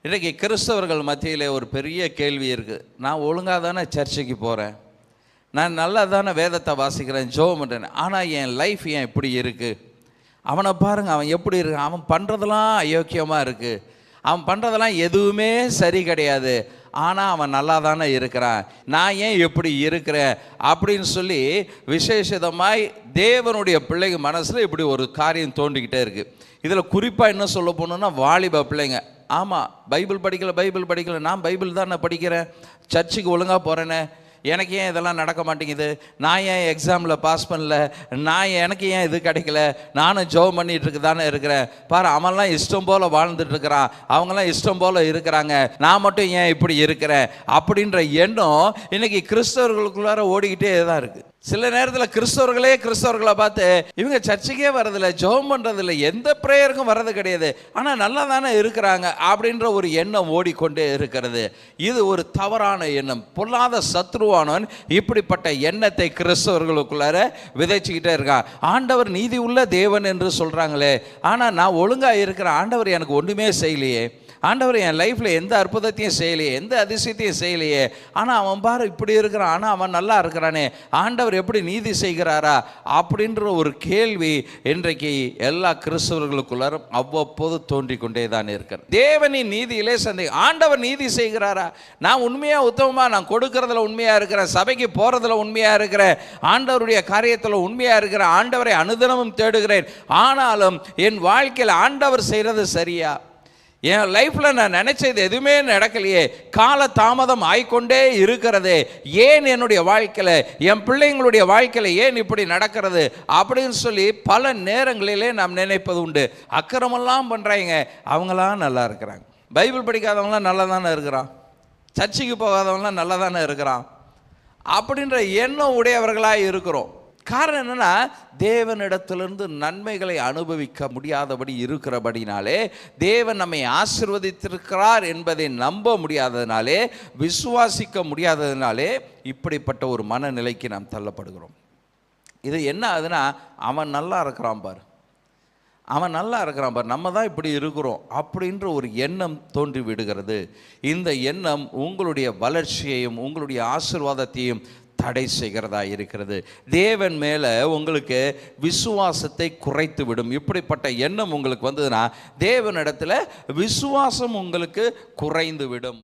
இன்றைக்கி கிறிஸ்தவர்கள் மத்தியில் ஒரு பெரிய கேள்வி இருக்குது. நான் ஒழுங்காக தானே சர்ச்சைக்கு போகிறேன், நான் நல்லா தானே வேதத்தை வாசிக்கிறேன், ஜெபம் பண்ணுறேன், ஆனால் என் லைஃப் ஏன் இப்படி இருக்குது? அவனை பாருங்கள், அவன் எப்படி இருக்கு, அவன் பண்ணுறதெல்லாம் அயோக்கியமாக இருக்குது, அவன் பண்ணுறதெல்லாம் எதுவுமே சரி கிடையாது, ஆனால் அவன் நல்லா தானே இருக்கிறான், நான் ஏன் எப்படி இருக்கிறேன் அப்படின்னு சொல்லி விசேஷமாய் தேவனுடைய பிள்ளைங்க மனசில் இப்படி ஒரு காரியம் தோண்டிக்கிட்டே இருக்குது. இதில் குறிப்பாக என்ன சொல்ல போகணுன்னா வாலிப பிள்ளைங்க, ஆமாம் பைபிள் படிக்கலை, நான் பைபிள் தான் நான் படிக்கிறேன், சர்ச்சுக்கு ஒழுங்காக போகிறேனே, எனக்கு ஏன் இதெல்லாம் நடக்க மாட்டேங்குது, நான் ஏன் எக்ஸாமில் பாஸ் பண்ணல, எனக்கு ஏன் இது கிடைக்கல, நானும் ஜெபம் பண்ணிகிட்டு தானே இருக்கிறேன், பாரு அவன்லாம் இஷ்டம் போல் வாழ்ந்துட்டு இருக்கிறான், அவங்களாம் இஷ்டம் போல் இருக்கிறாங்க, நான் மட்டும் ஏன் இப்படி இருக்கிறேன் அப்படின்ற எண்ணம் இன்னைக்கு கிறிஸ்தவர்களுக்குள்ளார ஓடிக்கிட்டே தான் இருக்குது. சில நேரத்தில் கிறிஸ்தவர்களை பார்த்து இவங்க சர்ச்சைக்கே வரதில்லை, ஜெபம் பண்ணுறதில்லை, எந்த ப்ரேயருக்கும் வர்றது கிடையாது, ஆனால் நல்லா தானே இருக்கிறாங்க அப்படின்ற ஒரு எண்ணம் ஓடிக்கொண்டே இருக்கிறது. இது ஒரு தவறான எண்ணம். பொல்லாத சத்ருவானவன் இப்படிப்பட்ட எண்ணத்தை கிறிஸ்தவர்களுக்குள்ளார விதைச்சிக்கிட்டே இருக்கான். ஆண்டவர் நீதி உள்ள தேவன் என்று சொல்கிறாங்களே, ஆனால் நான் ஒழுங்காக இருக்கிறேன், ஆண்டவர் எனக்கு ஒன்றுமே செய்யலையே, ஆண்டவர் என் லைஃப்பில் எந்த அற்புதத்தையும் செய்யலையே, எந்த அதிசயத்தையும் செய்யலையே, ஆனால் அவன் பாரு இப்படி இருக்கிறான், ஆனால் அவன் நல்லா இருக்கிறானே, ஆண்டவர் எப்படி நீதி செய்கிறாரா அப்படின்ற ஒரு கேள்வி இன்றைக்கு எல்லா கிறிஸ்தவர்களுக்குள்ளாரும் அவ்வப்போது தோன்றிக்கொண்டே தான் இருக்கிறார். தேவனின் நீதியிலே சந்தேகம். ஆண்டவர் நீதி செய்கிறாரா, நான் உண்மையாக உத்தமமாக நான் கொடுக்கறதுல உண்மையாக இருக்கிறேன், சபைக்கு போகிறதுல உண்மையாக இருக்கிறேன், ஆண்டவருடைய காரியத்தில் உண்மையாக இருக்கிறேன், ஆண்டவரை அனுதினமும் தேடுகிறேன், ஆனாலும் என் வாழ்க்கையில் ஆண்டவர் செய்கிறது சரியா, என் லைஃப்பில் நான் நினச்சது எதுவுமே நடக்கலையே, கால தாமதம் ஆயிக்கொண்டே இருக்கிறது, ஏன் என்னுடைய வாழ்க்கையில் என் பிள்ளைங்களுடைய வாழ்க்கையில் ஏன் இப்படி நடக்கிறது அப்படின்னு சொல்லி பல நேரங்களிலே நாம் நினைப்பது உண்டு. அக்கிரமெல்லாம் பண்ணுறாங்க, அவங்களாம் நல்லா இருக்கிறாங்க, பைபிள் படிக்காதவங்களாம் நல்லா தானே இருக்கிறான், சர்ச்சுக்கு போகாதவங்களாம் நல்லா தானே இருக்கிறான் அப்படின்ற எண்ணம் உடையவர்களாக இருக்கிறோம். காரணம் என்னன்னா, தேவனிடத்திலிருந்து நன்மைகளை அனுபவிக்க முடியாதபடி இருக்கிறபடினாலே, தேவன் நம்மை ஆசீர்வதித்திருக்கிறார் என்பதை நம்ப முடியாததினாலே, விசுவாசிக்க முடியாததினாலே இப்படிப்பட்ட ஒரு மனநிலைக்கு நாம் தள்ளப்படுகிறோம். இது என்ன ஆகுதுன்னா, அவன் நல்லா இருக்கிறான் பார், அவன் நல்லா இருக்கிறான் பார், நம்ம தான் இப்படி இருக்கிறோம் அப்படின்ற ஒரு எண்ணம் தோன்றி விடுகிறது. இந்த எண்ணம் உங்களுடைய வளர்ச்சியையும் உங்களுடைய ஆசீர்வாதத்தையும் தடை செய்கிறதா இருக்கிறது. தேவன் மேலே உங்களுக்கு விசுவாசத்தை குறைத்து விடும். இப்படிப்பட்ட எண்ணம் உங்களுக்கு வந்ததுன்னா தேவனிடத்தில் விசுவாசம் உங்களுக்கு குறைந்து விடும்.